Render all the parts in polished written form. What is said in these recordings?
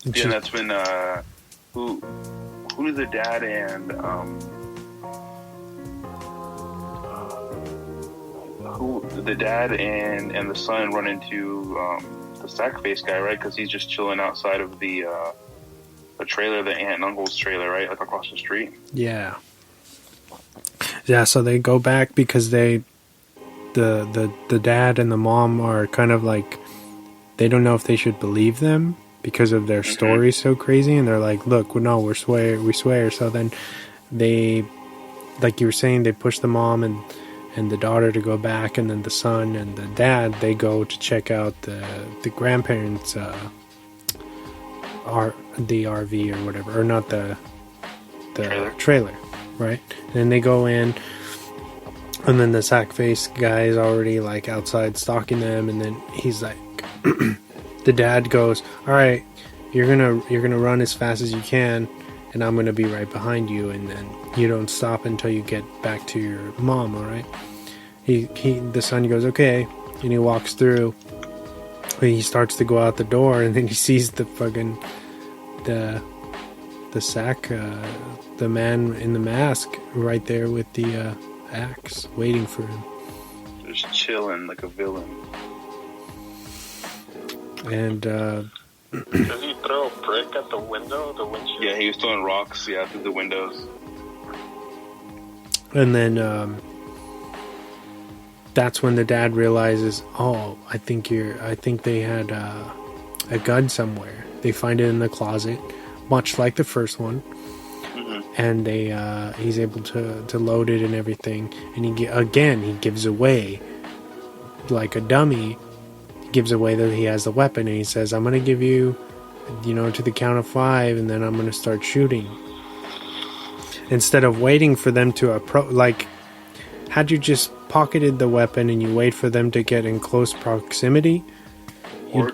And Yeah, that's when who who did the dad and who the dad and the son run into the sack face guy, right? Because he's just chilling outside of the trailer, the aunt and uncle's trailer, right, like across the street. yeah, yeah. So they go back because the dad and the mom are kind of like, they don't know if they should believe them because of their story so crazy, and they're like, look, no, we swear. So then they, like you were saying, they push the mom and the daughter to go back, and then the son and the dad, they go to check out the grandparents the RV or whatever, or not the trailer, right? And then they go in, and then the sack face guy is already like outside stalking them, and then he's like, the dad goes, all right, you're gonna run as fast as you can, and I'm gonna be right behind you, and then you don't stop until you get back to your mom, all right? The son goes, okay, and he walks through, and he starts to go out the door, and then he sees the fucking the sack, the man in the mask right there with the axe waiting for him, Just chilling like a villain. and Does he throw a brick at the window, the windshield? Yeah, he was throwing rocks, yeah, through the windows. and then that's when the dad realizes, oh, I think they had a gun somewhere. They find it in the closet, much like the first one, and he's able to load it and everything, and he gives away, like a dummy, he gives away that he has the weapon, and he says, I'm gonna give you, to the count of 5, and then I'm gonna start shooting. Instead of waiting for them to approach, like, had you just pocketed the weapon and you wait for them to get in close proximity, Or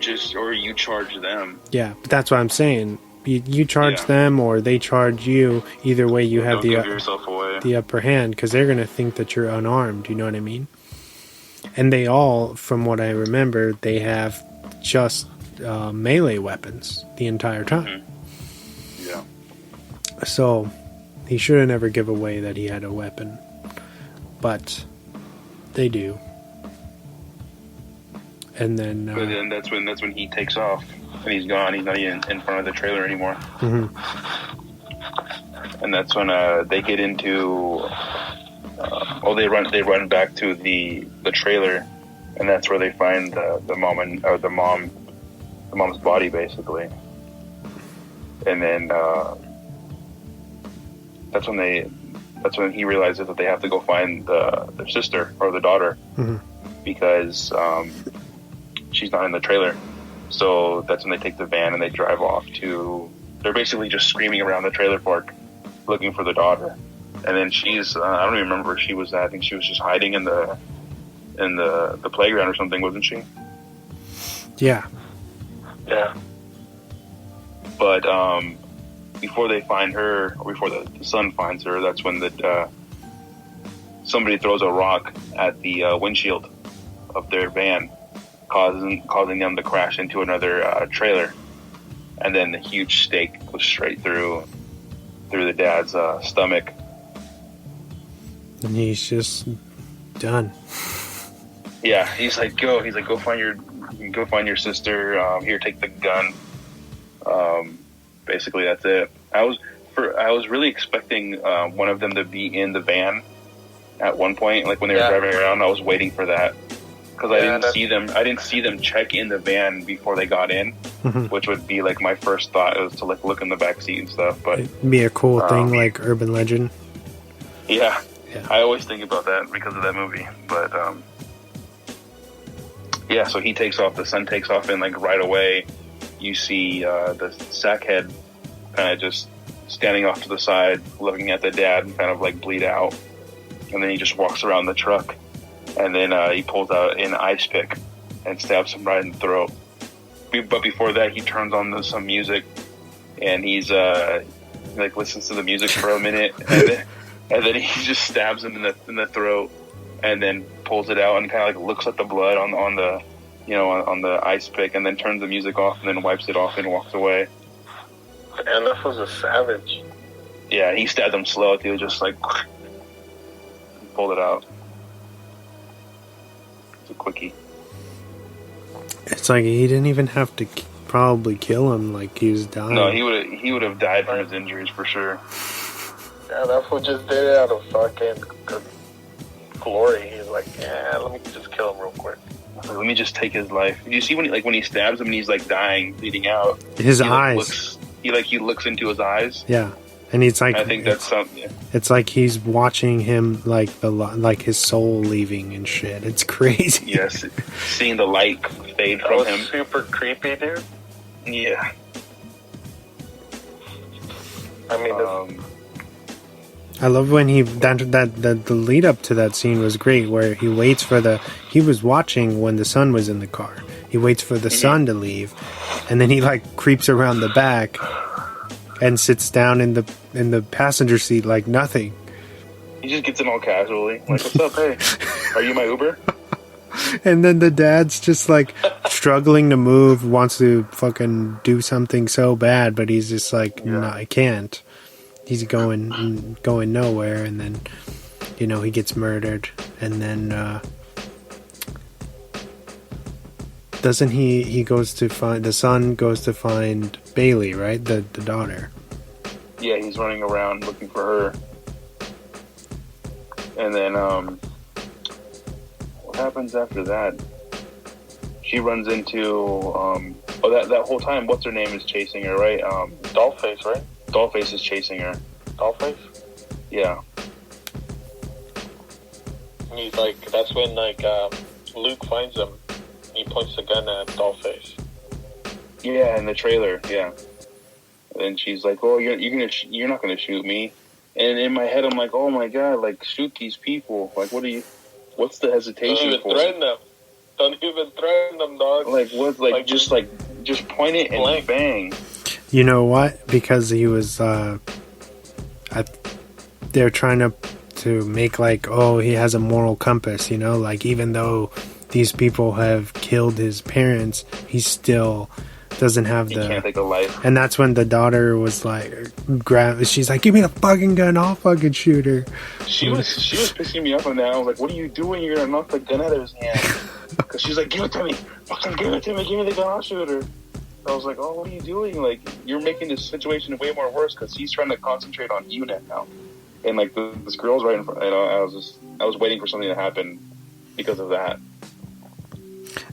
you charge them. yeah, but that's what I'm saying. You charge them, or they charge you. Either way, you have Don't give yourself away. the upper hand, because they're gonna think that you're unarmed. You know what I mean? And they all, from what I remember, they have just melee weapons the entire time. Yeah. So he should have never give away that he had a weapon, but they do. And then, But then that's when he takes off and he's gone. He's not even in front of the trailer anymore. And that's when they get into. They run back to the trailer, and that's where they find the mom's body, basically. And then that's when he realizes that they have to go find their sister or the daughter, because she's not in the trailer. So that's when they take the van and they drive off to. They're basically just screaming around the trailer park, looking for the daughter. And then she's. I don't even remember where she was at. I think she was just hiding in the playground or something, wasn't she? yeah, Yeah. But before they find her, or before the son finds her, that's when somebody throws a rock at the windshield of their van, causing them to crash into another trailer, and then the huge stake goes straight through the dad's stomach. and he's just done. Yeah, he's like, go find your sister. Here, take the gun. Basically, that's it. I was really expecting one of them to be in the van at one point, like when they were driving around. I was waiting for that because I didn't see them check in the van before they got in, which would be like my first thought was to like look in the back seat and stuff. But It'd be a cool thing, like urban legend. Yeah. Yeah. I always think about that because of that movie. But yeah, so he takes off, the son takes off, and like right away you see the sackhead kind of just standing off to the side looking at the dad and kind of like bleed out, and then he just walks around the truck, and then he pulls out an ice pick and stabs him right in the throat. But before that, he turns on some music, and he's like listens to the music for a minute, and then he just stabs him in the throat, and then pulls it out and kind of like looks at the blood on the ice pick, and then turns the music off and then wipes it off and walks away. NF was a savage. Yeah, he stabbed him slow too, just like pulled it out. It's a quickie. It's like he didn't even have to probably kill him. Like he was dying. No, he would have died from his injuries for sure. Yeah, that fool just did it out of fucking glory. He's like, yeah, let me just kill him real quick. Let me just take his life. Did you see when he stabs him and he's like dying, bleeding out? His he, eyes. He looks into his eyes. Yeah, and it's like I think that's something. Yeah. It's like he's watching him like his soul leaving and shit. It's crazy. Yes, seeing the light fade That from was him. super creepy, dude. Yeah. I mean, I love when the lead up to that scene was great, where he waits for he was watching when the son was in the car. He waits for the son to leave, and then he like creeps around the back and sits down in the passenger seat like nothing. He just gets in all casually, like, "What's up? Hey, are you my Uber?" And then the dad's just like struggling to move, wants to fucking do something so bad, but he's just like, no, I can't. He's going nowhere, and then, he gets murdered, and then, doesn't he goes to find, the son goes to find Bailey, right? The daughter. Yeah, he's running around looking for her. And then, what happens after that? She runs into, that whole time, what's her name is chasing her, right? Dollface, right? Dollface is chasing her. Dollface? Yeah. He's like, that's when Luke finds him. He points the gun at Dollface. Yeah, in the trailer, yeah. And she's like, "Oh, you're not gonna shoot me." And in my head, I'm like, "Oh my god, like shoot these people! Like, what's the hesitation Don't even for?" threaten them. Don't even threaten them, dog. Like what? Just point it and blank. bang. You know what? Because he was, they're trying to make like, oh, he has a moral compass, like even though these people have killed his parents, he still doesn't have He can't take a life. And that's when the daughter was like, she's like, give me the fucking gun, I'll fucking shoot her. She was pissing me off on that. I was like, "What are you doing? You're gonna knock the gun out of his hand." Because she's like, "Give it to me, fucking give it to me, give me the gun, I'll shoot her." I was like, "Oh, what are you doing? Like, you're making this situation way more worse because he's trying to concentrate on you now." And like this girl's right in front. I was waiting for something to happen because of that.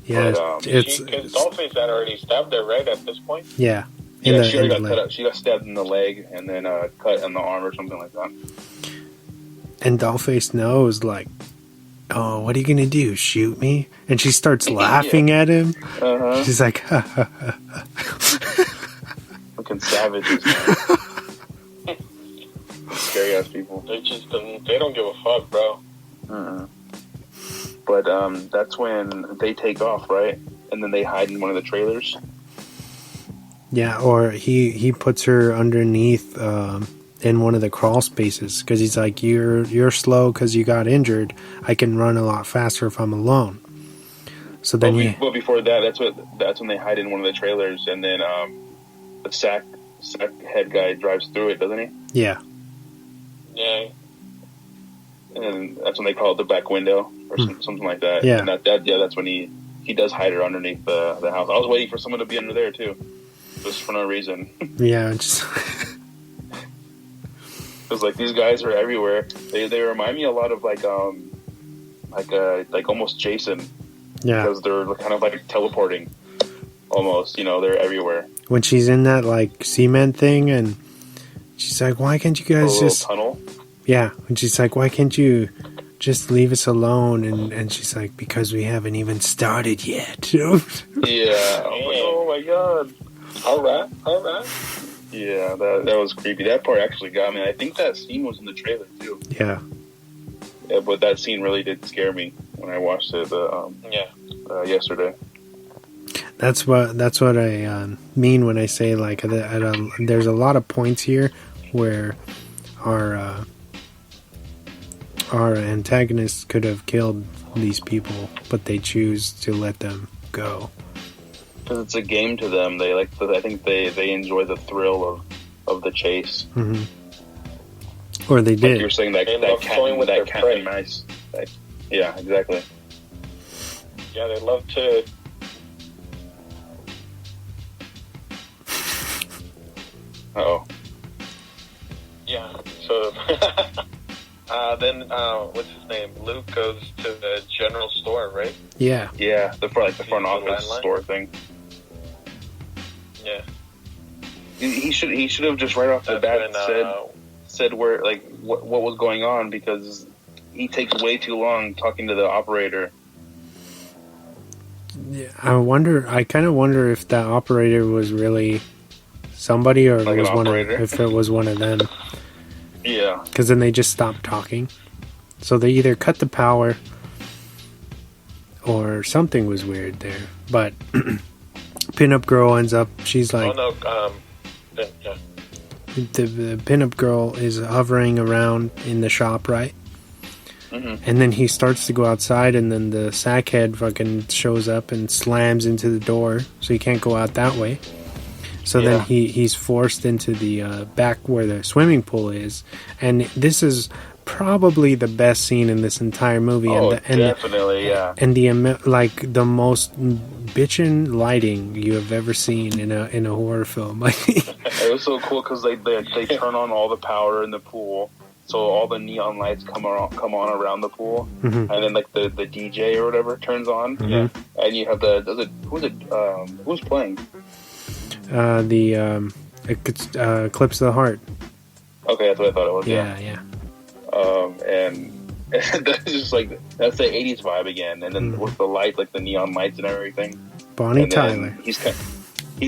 Yeah, but, Because Dollface had already stabbed her, right, at this point? yeah. She already got cut up. She got stabbed in the leg and then cut in the arm or something like that. And Dollface knows, like, oh, what are you gonna do? Shoot me? And she starts laughing at him. Uh-huh. She's like, ha ha ha. Fucking savages, man. Scary ass people. They don't give a fuck, bro. Uh-uh. But that's when they take off, right? And then they hide in one of the trailers. Yeah, or he puts her underneath in one of the crawl spaces because he's like, you're slow because you got injured. I can run a lot faster if I'm alone. So then but before that, that's when they hide in one of the trailers, and then the sack head guy drives through it, doesn't he? Yeah. Yeah. And that's when they call it the back window or something like that. Yeah. And that's when he does hide her underneath the house. I was waiting for someone to be under there too, just for no reason. Yeah, just Because like these guys are everywhere. They remind me a lot of like almost Jason. yeah. Because they're kind of like teleporting, almost. They're everywhere. When she's in that like cement thing, and she's like, "Why can't you guys just?" Tunnel. Yeah, and she's like, "Why can't you just leave us alone?" And she's like, "Because we haven't even started yet." Yeah. I was like, oh my god. All right. Yeah, that was creepy. That part actually got me. I think that scene was in the trailer too. Yeah. Yeah, but that scene really did scare me when I watched it. Yesterday. That's what I mean when I say like there's a lot of points here where our antagonists could have killed these people, but they choose to let them go. because it's a game to them. They like. I think they enjoy the thrill of the chase. Mm-hmm. Or they Like did. you're saying that toying with their cat prey. and mouse. Yeah, exactly. Yeah, they love to. Oh, Yeah. So then, what's his name? Luke goes to the general store, right? Yeah. yeah, the front The office landline? store thing. Yeah. He should have just right off the That's bat when, said where like what was going on, because he takes way too long talking to the operator. Yeah, I kind of wonder if that operator was really somebody, or if Like it was an one of, operator? if it was one of them. Yeah, Because then they just stopped talking. So they either cut the power or something was weird there. But Pinup Girl ends up, she's like, oh no. Yeah. the Pinup Girl is hovering around in the shop, right? Mhm. And then he starts to go outside, and then the sackhead fucking shows up and slams into the door, so he can't go out that way. So then Yeah. he's forced into the back where the swimming pool is, and this is probably the best scene in this entire movie. oh, and definitely, yeah. and like the most bitchin' lighting you have ever seen in a horror film. Like, It was so cool because they turn on all the power in the pool, so all the neon lights come on around the pool, Mhm. and then like the DJ or whatever turns on, Mhm. and you have who's playing? Eclipse of the Heart. Okay, that's what I thought it was. Yeah. And that's just like that's the '80s vibe again, and then with the light, like the neon lights and everything. Bonnie And then Tyler. he's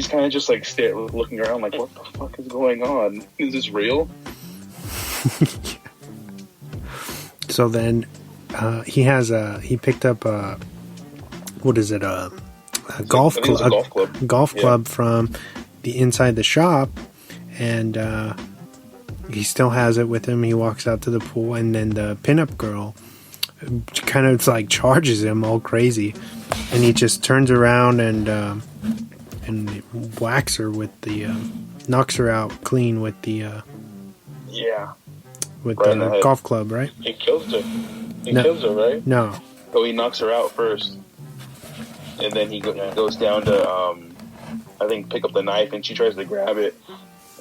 kind of just like looking around, like, what the fuck is going on? Is this real? So then he picked up a golf I think it was club, a golf club. Yeah. from the inside the shop, and he still has it with him. He walks out to the pool, and then the pinup girl kind of like charges him all crazy, and he just turns around and whacks her with the knocks her out clean with the Yeah. with Right in the the head. golf club, right? He kills her. He No. kills her, right? No. Oh, he knocks her out first, and then he goes down to I think pick up the knife, and she tries to grab it,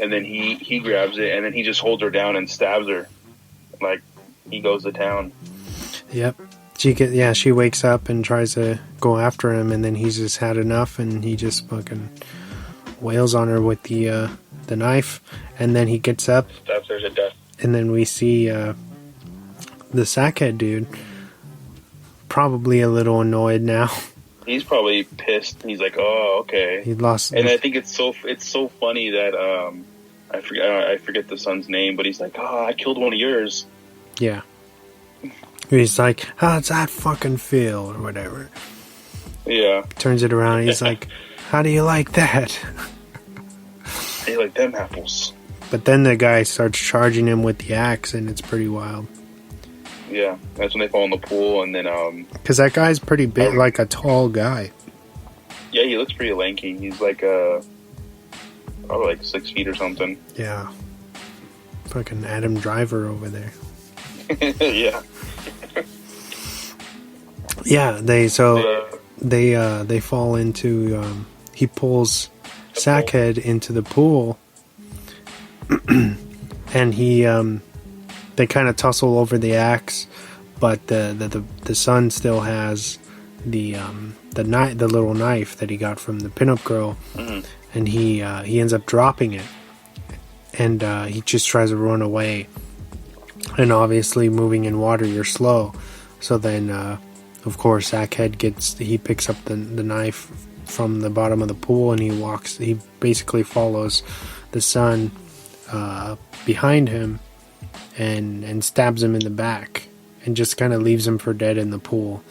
and then he grabs it, and then he just holds her down and stabs her, like he goes to town. Yep. She wakes up and tries to go after him, and then he's just had enough, and he just fucking wails on her with the knife, and then he gets up, Stabs her to death. and then we see the sackhead dude, probably a little annoyed now. He's probably pissed. He's like, oh, okay. He lost. And I think it's so funny that I forget the son's name, but he's like, oh, I killed one of yours. Yeah. He's like, how's that fucking feel, or whatever. Yeah. Turns it around, and he's like, how do you like that? Hey, like them apples. But then the guy starts charging him with the axe, and it's pretty wild. Yeah, that's when they fall in the pool, and then Because that guy's pretty big, like a tall guy. yeah, he looks pretty lanky. He's like probably like 6 feet or something. Yeah. Fucking Adam Driver over there. Yeah. Yeah, they fall into he pulls Sackhead into the pool and he they kind of tussle over the axe, but the son still has the little knife that he got from the pinup girl, and he ends up dropping it, and he just tries to run away, and obviously moving in water you're slow, so then of course Sackhead picks up the knife from the bottom of the pool, and he basically follows the son behind him and stabs him in the back and just kind of leaves him for dead in the pool.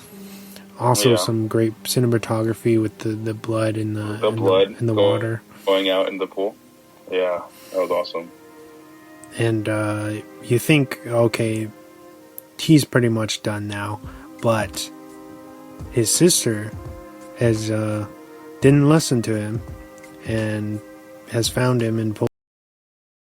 Also, some great cinematography with the blood in the water going out in the pool. Yeah, that was awesome. And you think, okay, he's pretty much done now, but his sister has didn't listen to him and has found him and pulled